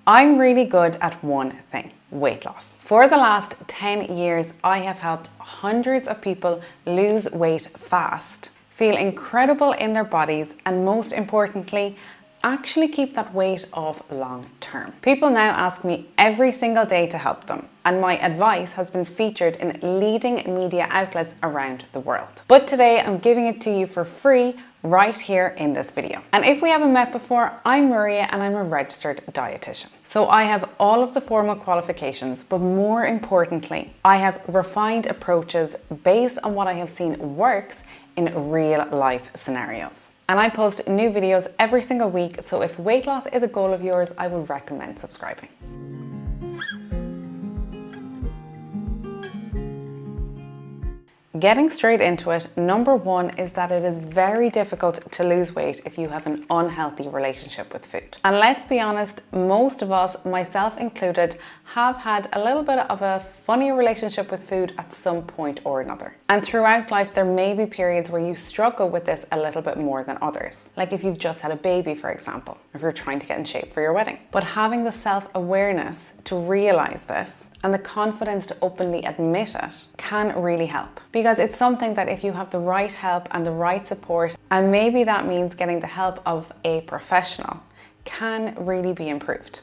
I'm really good at one thing: weight loss. For the last 10 years, I have helped hundreds of people lose weight fast, feel incredible in their bodies, and most importantly, actually keep that weight off long term. People now ask me every single day to help them, and my advice has been featured in leading media outlets around the world. But today I'm giving it to you for free right here in this video. And if we haven't met before, I'm Maria and I'm a registered dietitian. So I have all of the formal qualifications, but more importantly, I have refined approaches based on what I have seen works in real life scenarios. And I post new videos every single week, so if weight loss is a goal of yours, I would recommend subscribing. Getting straight into it, number one is that it is very difficult to lose weight if you have an unhealthy relationship with food. And let's be honest, most of us, myself included, have had a little bit of a funny relationship with food at some point or another. And throughout life, there may be periods where you struggle with this a little bit more than others. Like if you've just had a baby, for example, if you're trying to get in shape for your wedding. But having the self-awareness to realize this and the confidence to openly admit it can really help. Because it's something that if you have the right help and the right support, and maybe that means getting the help of a professional, can really be improved.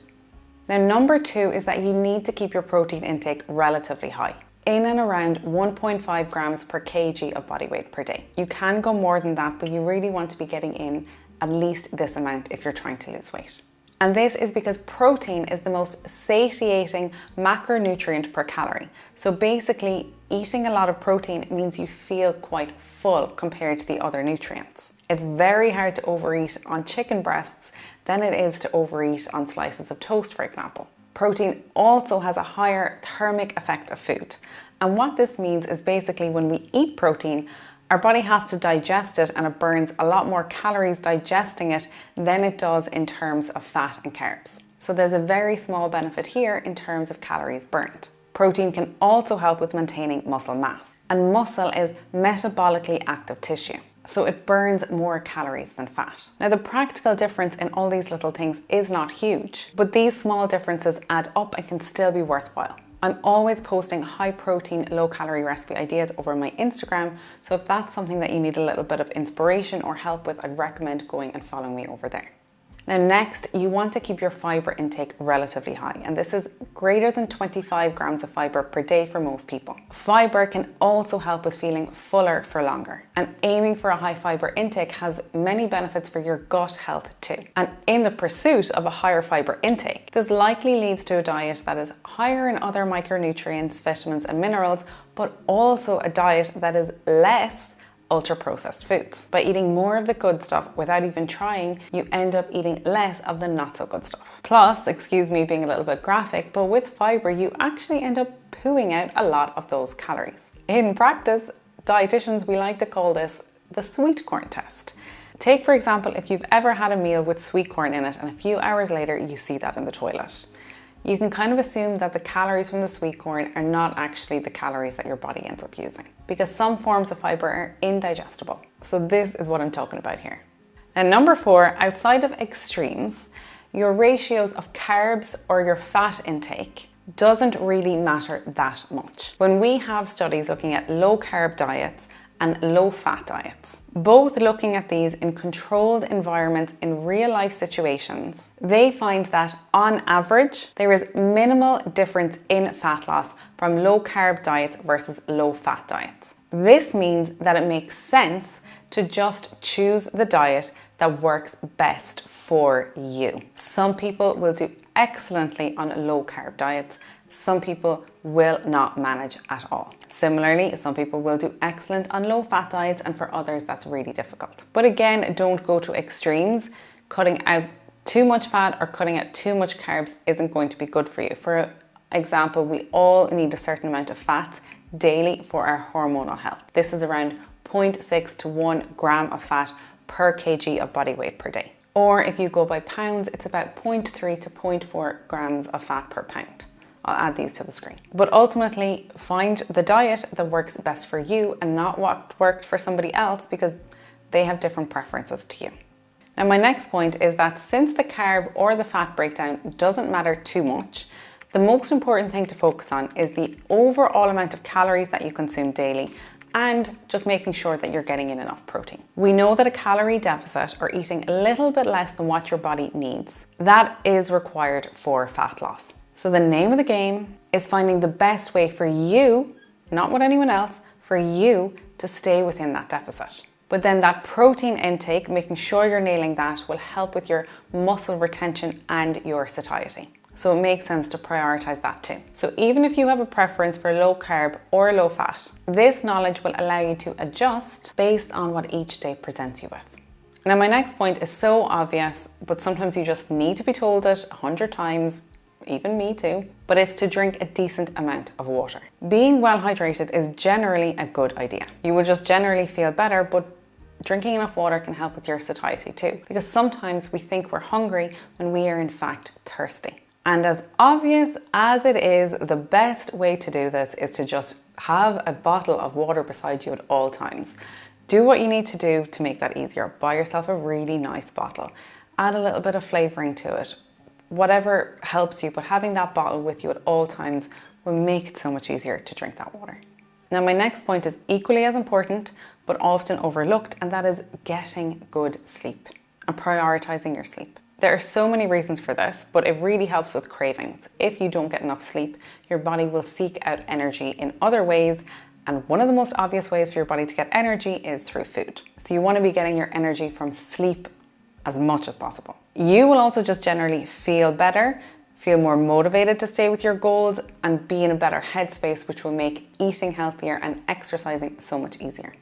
Now, number two is that you need to keep your protein intake relatively high, in and around 1.5 grams per kg of body weight per day. You can go more than that, but you really want to be getting in at least this amount if you're trying to lose weight. And this is because protein is the most satiating macronutrient per calorie. So basically, eating a lot of protein means you feel quite full compared to the other nutrients. It's very hard to overeat on chicken breasts than it is to overeat on slices of toast, for example. Protein also has a higher thermic effect of food. And what this means is basically when we eat protein, our body has to digest it, and it burns a lot more calories digesting it than it does in terms of fat and carbs. So there's a very small benefit here in terms of calories burned. Protein can also help with maintaining muscle mass, and muscle is metabolically active tissue, so it burns more calories than fat. Now, the practical difference in all these little things is not huge, but these small differences add up and can still be worthwhile. I'm always posting high protein, low calorie recipe ideas over my Instagram, so if that's something that you need a little bit of inspiration or help with, I'd recommend going and following me over there. Now next, you want to keep your fiber intake relatively high, and this is greater than 25 grams of fiber per day for most people. Fiber can also help with feeling fuller for longer, and aiming for a high fiber intake has many benefits for your gut health too. And in the pursuit of a higher fiber intake, this likely leads to a diet that is higher in other micronutrients, vitamins and minerals, but also a diet that is less ultra-processed foods. By eating more of the good stuff without even trying, you end up eating less of the not so good stuff. Plus, excuse me being a little bit graphic, but with fiber, you actually end up pooing out a lot of those calories. In practice, dietitians, we like to call this the sweet corn test. Take, for example, if you've ever had a meal with sweet corn in it and a few hours later you see that in the toilet. You can kind of assume that the calories from the sweet corn are not actually the calories that your body ends up using, because some forms of fiber are indigestible. So this is what I'm talking about here. Now, number four, outside of extremes, your ratios of carbs or your fat intake doesn't really matter that much. When we have studies looking at low carb diets and low fat diets, both looking at these in controlled environments in real life situations, they find that on average, there is minimal difference in fat loss from low carb diets versus low fat diets. This means that it makes sense to just choose the diet that works best for you. Some people will do excellently on low carb diets. Some people will not manage at all. Similarly, some people will do excellent on low fat diets, and for others that's really difficult. But again, don't go to extremes. Cutting out too much fat or cutting out too much carbs isn't going to be good for you. For example, we all need a certain amount of fat daily for our hormonal health. This is around 0.6 to 1 gram of fat per kg of body weight per day. Or if you go by pounds, it's about 0.3 to 0.4 grams of fat per pound. I'll add these to the screen. But ultimately, find the diet that works best for you and not what worked for somebody else, because they have different preferences to you. Now, my next point is that since the carb or the fat breakdown doesn't matter too much, the most important thing to focus on is the overall amount of calories that you consume daily and just making sure that you're getting in enough protein. We know that a calorie deficit, or eating a little bit less than what your body needs, that is required for fat loss. So the name of the game is finding the best way for you, not what anyone else, for you to stay within that deficit. But then that protein intake, making sure you're nailing that, will help with your muscle retention and your satiety. So it makes sense to prioritize that too. So even if you have a preference for low carb or low fat, this knowledge will allow you to adjust based on what each day presents you with. Now, my next point is so obvious, but sometimes you just need to be told it 100 times, even me too, but it's to drink a decent amount of water. Being well hydrated is generally a good idea. You will just generally feel better, but drinking enough water can help with your satiety too, because sometimes we think we're hungry when we are in fact thirsty. And as obvious as it is, the best way to do this is to just have a bottle of water beside you at all times. Do what you need to do to make that easier. Buy yourself a really nice bottle. Add a little bit of flavoring to it. Whatever helps you, but having that bottle with you at all times will make it so much easier to drink that water. Now, my next point is equally as important, but often overlooked, and that is getting good sleep and prioritizing your sleep. There are so many reasons for this, but it really helps with cravings. If you don't get enough sleep, your body will seek out energy in other ways, and one of the most obvious ways for your body to get energy is through food. So you want to be getting your energy from sleep as much as possible. You will also just generally feel better, feel more motivated to stay with your goals, and be in a better headspace, which will make eating healthier and exercising so much easier.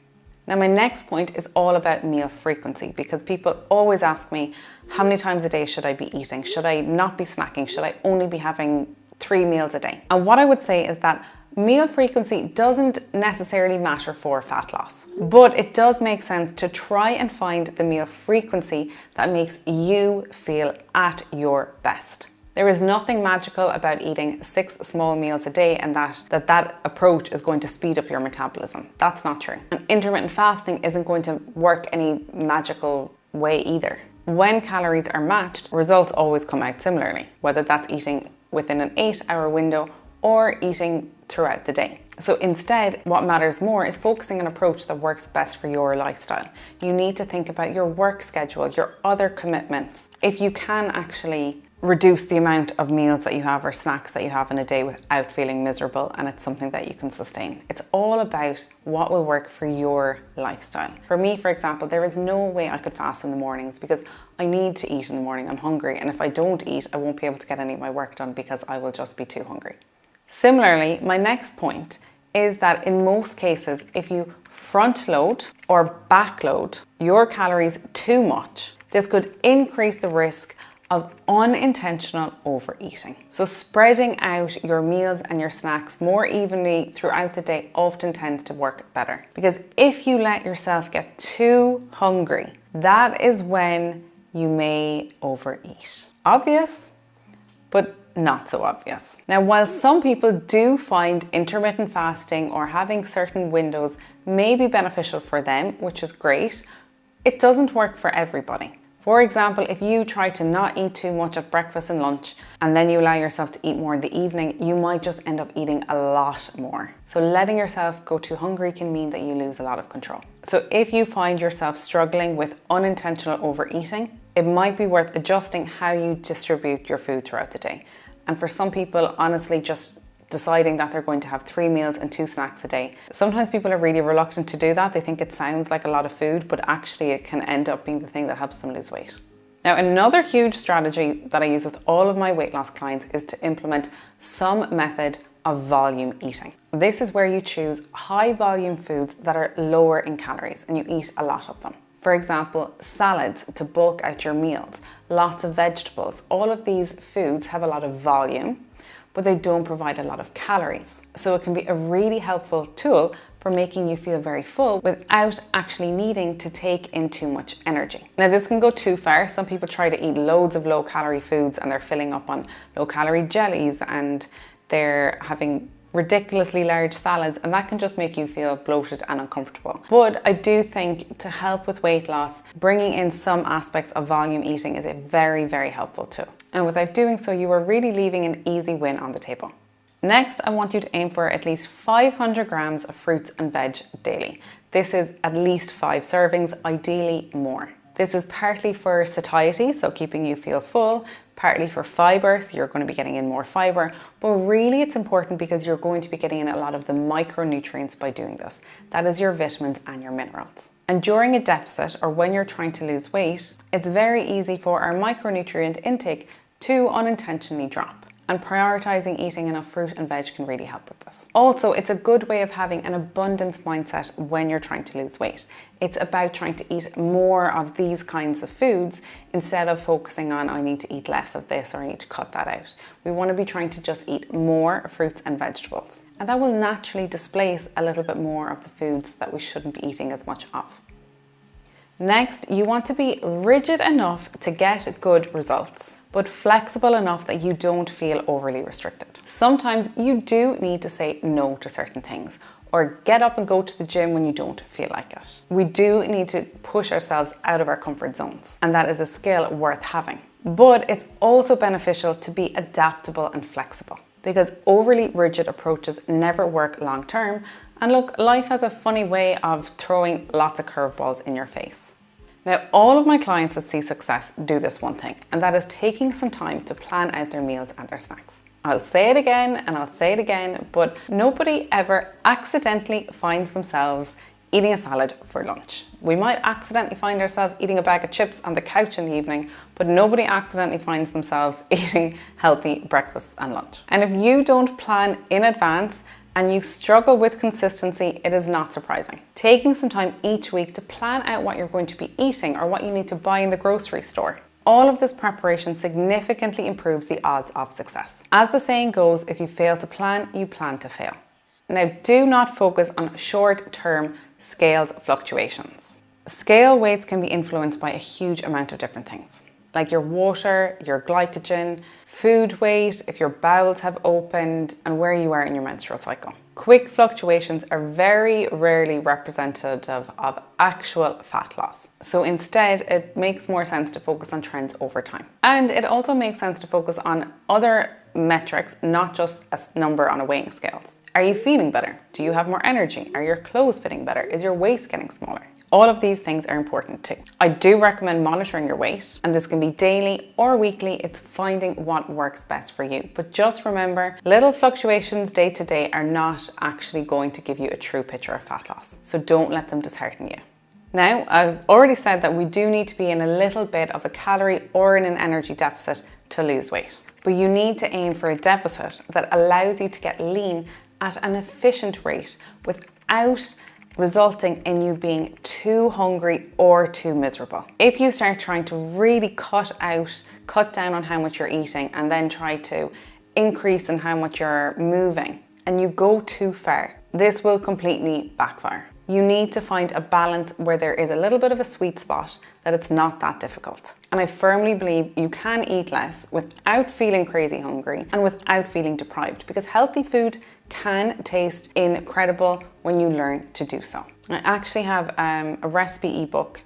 Now, my next point is all about meal frequency, because people always ask me, how many times a day should I be eating? Should I not be snacking? Should I only be having 3 meals a day? And what I would say is that meal frequency doesn't necessarily matter for fat loss, but it does make sense to try and find the meal frequency that makes you feel at your best. There is nothing magical about eating 6 small meals a day and that approach is going to speed up your metabolism. That's not true. And intermittent fasting isn't going to work any magical way either. When calories are matched, results always come out similarly, whether that's eating within an 8-hour window or eating throughout the day. So instead, what matters more is focusing on an approach that works best for your lifestyle. You need to think about your work schedule, your other commitments. If you can actually reduce the amount of meals that you have or snacks that you have in a day without feeling miserable, and it's something that you can sustain. It's all about what will work for your lifestyle. For me, for example, there is no way I could fast in the mornings because I need to eat in the morning. I'm hungry, and if I don't eat, I won't be able to get any of my work done because I will just be too hungry. Similarly, my next point is that in most cases, if you front load or back load your calories too much, this could increase the risk of unintentional overeating. So spreading out your meals and your snacks more evenly throughout the day often tends to work better. Because if you let yourself get too hungry, that is when you may overeat. Obvious, but not so obvious. Now, while some people do find intermittent fasting or having certain windows may be beneficial for them, which is great, it doesn't work for everybody. For example, if you try to not eat too much at breakfast and lunch, and then you allow yourself to eat more in the evening, you might just end up eating a lot more. So letting yourself go too hungry can mean that you lose a lot of control. So if you find yourself struggling with unintentional overeating, it might be worth adjusting how you distribute your food throughout the day. And for some people, honestly, just deciding that they're going to have 3 meals and 2 snacks a day. Sometimes people are really reluctant to do that. They think it sounds like a lot of food, but actually it can end up being the thing that helps them lose weight. Now, another huge strategy that I use with all of my weight loss clients is to implement some method of volume eating. This is where you choose high volume foods that are lower in calories and you eat a lot of them. For example, salads to bulk out your meals, lots of vegetables. All of these foods have a lot of volume, but they don't provide a lot of calories. So it can be a really helpful tool for making you feel very full without actually needing to take in too much energy. Now, this can go too far. Some people try to eat loads of low calorie foods and they're filling up on low calorie jellies and they're having ridiculously large salads, and that can just make you feel bloated and uncomfortable. But I do think to help with weight loss, bringing in some aspects of volume eating is a very, very helpful too. And without doing so, you are really leaving an easy win on the table. Next, I want you to aim for at least 500 grams of fruits and veg daily. This is at least 5 servings, ideally more. This is partly for satiety, so keeping you feel full, partly for fiber, so you're going to be getting in more fiber, but really it's important because you're going to be getting in a lot of the micronutrients by doing this. That is your vitamins and your minerals. And during a deficit, or when you're trying to lose weight, it's very easy for our micronutrient intake to unintentionally drop. And prioritizing eating enough fruit and veg can really help with this. Also, it's a good way of having an abundance mindset when you're trying to lose weight. It's about trying to eat more of these kinds of foods instead of focusing on, I need to eat less of this or I need to cut that out. We want to be trying to just eat more fruits and vegetables. And that will naturally displace a little bit more of the foods that we shouldn't be eating as much of. Next, you want to be rigid enough to get good results, but flexible enough that you don't feel overly restricted. Sometimes you do need to say no to certain things, or get up and go to the gym when you don't feel like it. We do need to push ourselves out of our comfort zones, and that is a skill worth having. But it's also beneficial to be adaptable and flexible, because overly rigid approaches never work long term. And look, life has a funny way of throwing lots of curveballs in your face. Now, all of my clients that see success do this one thing, and that is taking some time to plan out their meals and their snacks. I'll say it again and I'll say it again, but nobody ever accidentally finds themselves eating a salad for lunch. We might accidentally find ourselves eating a bag of chips on the couch in the evening, but nobody accidentally finds themselves eating healthy breakfast and lunch. And if you don't plan in advance and you struggle with consistency, it is not surprising. Taking some time each week to plan out what you're going to be eating or what you need to buy in the grocery store. All of this preparation significantly improves the odds of success. As the saying goes, if you fail to plan, you plan to fail. Now, do not focus on short-term scales fluctuations. Scale weights can be influenced by a huge amount of different things, like your water, your glycogen, food weight, if your bowels have opened, and where you are in your menstrual cycle. Quick fluctuations are very rarely representative of actual fat loss. So instead, it makes more sense to focus on trends over time. And it also makes sense to focus on other metrics, not just a number on a weighing scales. Are you feeling better? Do you have more energy? Are your clothes fitting better? Is your waist getting smaller? All of these things are important too. I do recommend monitoring your weight, and this can be daily or weekly. It's finding what works best for you. But just remember, little fluctuations day to day are not actually going to give you a true picture of fat loss. So don't let them dishearten you. Now, I've already said that we do need to be in a little bit of a calorie or in an energy deficit to lose weight. But you need to aim for a deficit that allows you to get lean at an efficient rate without resulting in you being too hungry or too miserable. If you start trying to really cut down on how much you're eating and then try to increase in how much you're moving and you go too far, this will completely backfire. You need to find a balance where there is a little bit of a sweet spot, that it's not that difficult. And I firmly believe you can eat less without feeling crazy hungry and without feeling deprived, because healthy food can taste incredible when you learn to do so. I actually have a recipe ebook.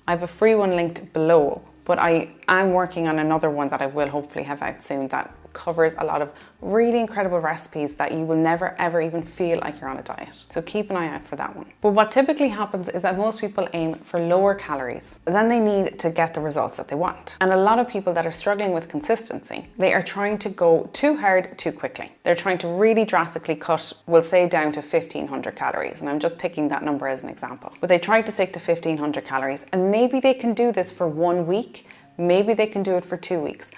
I have a free one linked below, but I am working on another one that I will hopefully have out soon that covers a lot of really incredible recipes that you will never ever even feel like you're on a diet. So keep an eye out for that one. But what typically happens is that most people aim for lower calories than they need to get the results that they want. And a lot of people that are struggling with consistency, they are trying to go too hard too quickly. They're trying to really drastically cut, we'll say, down to 1,500 calories. And I'm just picking that number as an example. But they try to stick to 1,500 calories, and maybe they can do this for 1 week, maybe they can do it for 2 weeks.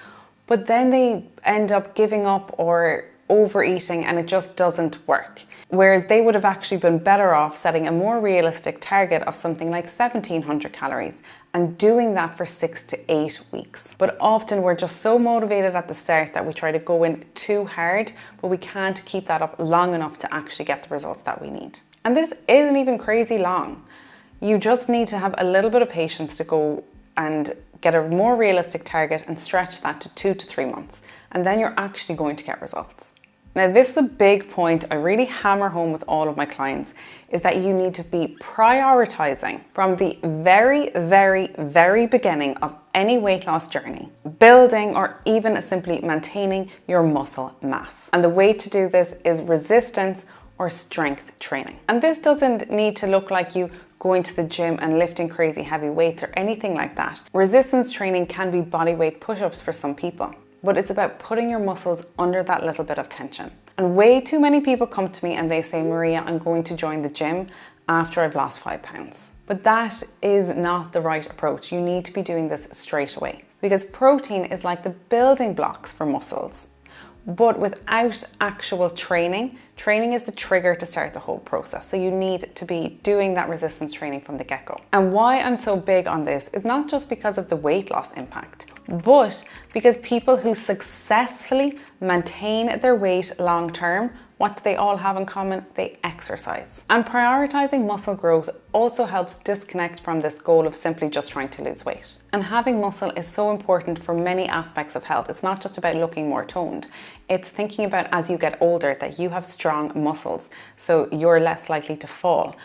But then they end up giving up or overeating and it just doesn't work. Whereas they would have actually been better off setting a more realistic target of something like 1,700 calories and doing that for 6 to 8 weeks. But often we're just so motivated at the start that we try to go in too hard, but we can't keep that up long enough to actually get the results that we need. And this isn't even crazy long. You just need to have a little bit of patience to go and get a more realistic target and stretch that to 2 to 3 months. And then you're actually going to get results. Now, this is a big point I really hammer home with all of my clients, is that you need to be prioritizing from the very, very, very beginning of any weight loss journey, building or even simply maintaining your muscle mass. And the way to do this is resistance or strength training. And this doesn't need to look like you going to the gym and lifting crazy heavy weights or anything like that. Resistance training can be bodyweight push-ups for some people, but it's about putting your muscles under that little bit of tension. And way too many people come to me and they say, Maria, I'm going to join the gym after I've lost 5 pounds. But that is not the right approach. You need to be doing this straight away, because protein is like the building blocks for muscles. But without actual training is the trigger to start the whole process. So you need to be doing that resistance training from the get-go. And why I'm so big on this is not just because of the weight loss impact, but because people who successfully maintain their weight long term, what do they all have in common? They exercise. And prioritizing muscle growth also helps disconnect from this goal of simply just trying to lose weight. And having muscle is so important for many aspects of health. It's not just about looking more toned. It's thinking about, as you get older, that you have strong muscles, so you're less likely to fall.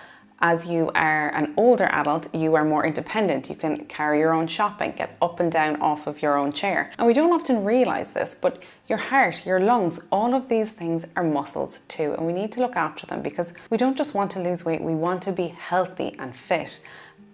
As you are an older adult, you are more independent. You can carry your own shopping, get up and down off of your own chair. And we don't often realize this, but your heart, your lungs, all of these things are muscles too. And we need to look after them, because we don't just want to lose weight, we want to be healthy and fit.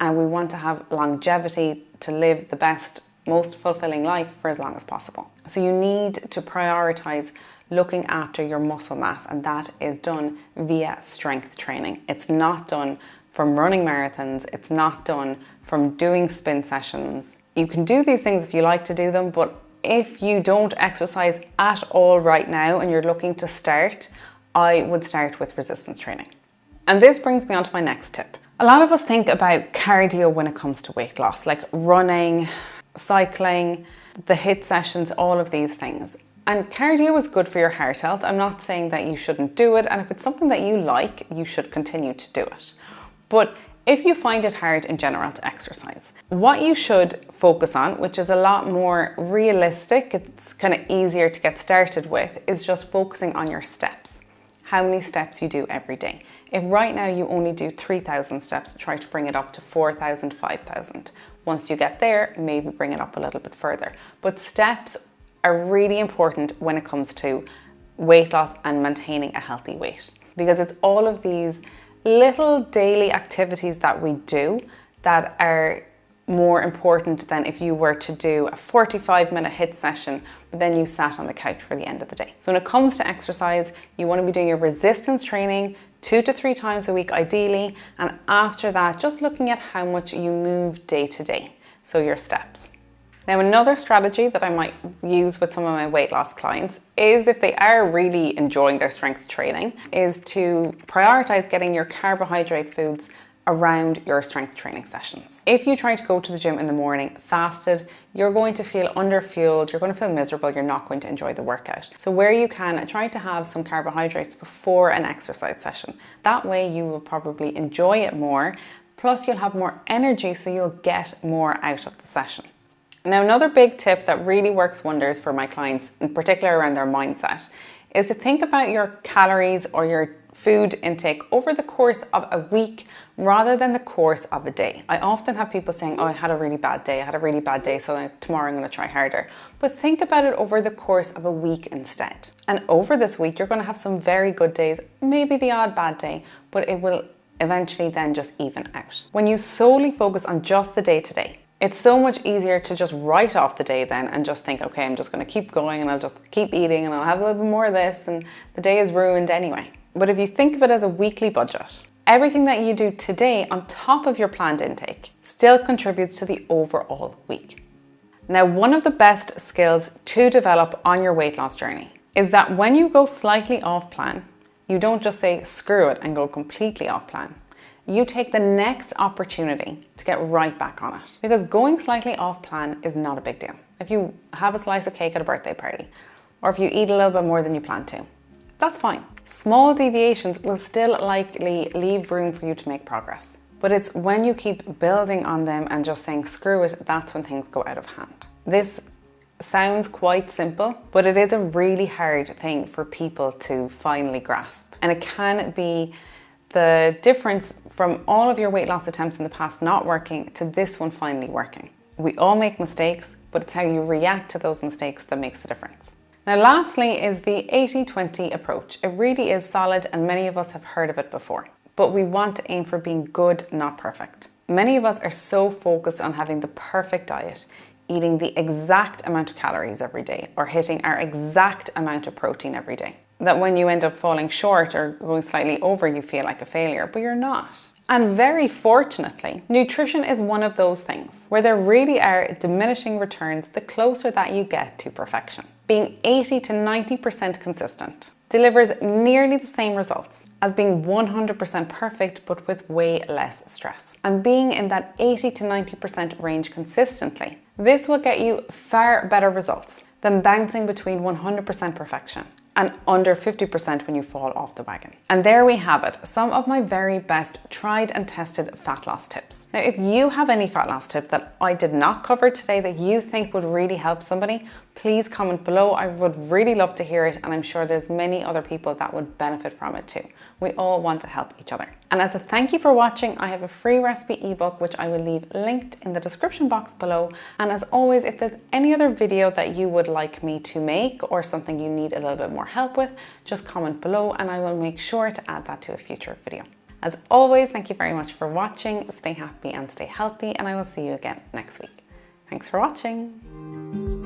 And we want to have longevity to live the best, most fulfilling life for as long as possible. So you need to prioritize looking after your muscle mass, and that is done via strength training. It's not done from running marathons. It's not done from doing spin sessions. You can do these things if you like to do them, but if you don't exercise at all right now and you're looking to start, I would start with resistance training. And this brings me on to my next tip. A lot of us think about cardio when it comes to weight loss, like running, cycling, the HIIT sessions, all of these things. And cardio is good for your heart health. I'm not saying that you shouldn't do it. And if it's something that you like, you should continue to do it. But if you find it hard in general to exercise, what you should focus on, which is a lot more realistic, it's kind of easier to get started with, is just focusing on your steps. How many steps you do every day. If right now you only do 3,000 steps, try to bring it up to 4,000, 5,000. Once you get there, maybe bring it up a little bit further. But steps are really important when it comes to weight loss and maintaining a healthy weight, because it's all of these little daily activities that we do that are more important than if you were to do a 45-minute HIIT session, but then you sat on the couch for the end of the day. So when it comes to exercise, you want to be doing your resistance training 2 to 3 times a week ideally, and after that, just looking at how much you move day to day, so your steps. Now, another strategy that I might use with some of my weight loss clients is, if they are really enjoying their strength training, is to prioritize getting your carbohydrate foods around your strength training sessions. If you try to go to the gym in the morning fasted, you're going to feel underfueled, you're going to feel miserable, you're not going to enjoy the workout. So where you can, try to have some carbohydrates before an exercise session. That way you will probably enjoy it more, plus you'll have more energy, so you'll get more out of the session. Now, another big tip that really works wonders for my clients, in particular around their mindset, is to think about your calories or your food intake over the course of a week rather than the course of a day. I often have people saying, oh, I had a really bad day, so tomorrow I'm going to try harder. But think about it over the course of a week instead. And over this week, you're going to have some very good days, maybe the odd bad day, but it will eventually then just even out. When you solely focus on just the day-to-day, it's so much easier to just write off the day then and just think, okay, I'm just going to keep going and I'll just keep eating and I'll have a little bit more of this and the day is ruined anyway. But if you think of it as a weekly budget, everything that you do today on top of your planned intake still contributes to the overall week. Now, one of the best skills to develop on your weight loss journey is that when you go slightly off plan, you don't just say screw it and go completely off plan. You take the next opportunity to get right back on it, because going slightly off plan is not a big deal. If you have a slice of cake at a birthday party, or if you eat a little bit more than you plan to, that's fine. Small deviations will still likely leave room for you to make progress. But it's when you keep building on them and just saying screw it, that's when things go out of hand. This sounds quite simple, but it is a really hard thing for people to finally grasp. And it can be the difference from all of your weight loss attempts in the past not working to this one finally working. We all make mistakes, but it's how you react to those mistakes that makes the difference. Now, lastly is the 80-20 approach. It really is solid and many of us have heard of it before, but we want to aim for being good, not perfect. Many of us are so focused on having the perfect diet, eating the exact amount of calories every day or hitting our exact amount of protein every day, that when you end up falling short or going slightly over, you feel like a failure, but you're not. And very fortunately, nutrition is one of those things where there really are diminishing returns the closer that you get to perfection. Being 80 to 90% consistent delivers nearly the same results as being 100% perfect, but with way less stress. And being in that 80 to 90% range consistently, this will get you far better results than bouncing between 100% perfection and under 50% when you fall off the wagon. And there we have it, some of my very best tried and tested fat loss tips. Now, if you have any fat loss tip that I did not cover today that you think would really help somebody, please comment below. I would really love to hear it, and I'm sure there's many other people that would benefit from it too. We all want to help each other. And as a thank you for watching, I have a free recipe ebook which I will leave linked in the description box below. And as always, if there's any other video that you would like me to make or something you need a little bit more help with, just comment below and I will make sure to add that to a future video. As always, thank you very much for watching. Stay happy and stay healthy, and I will see you again next week. Thanks for watching.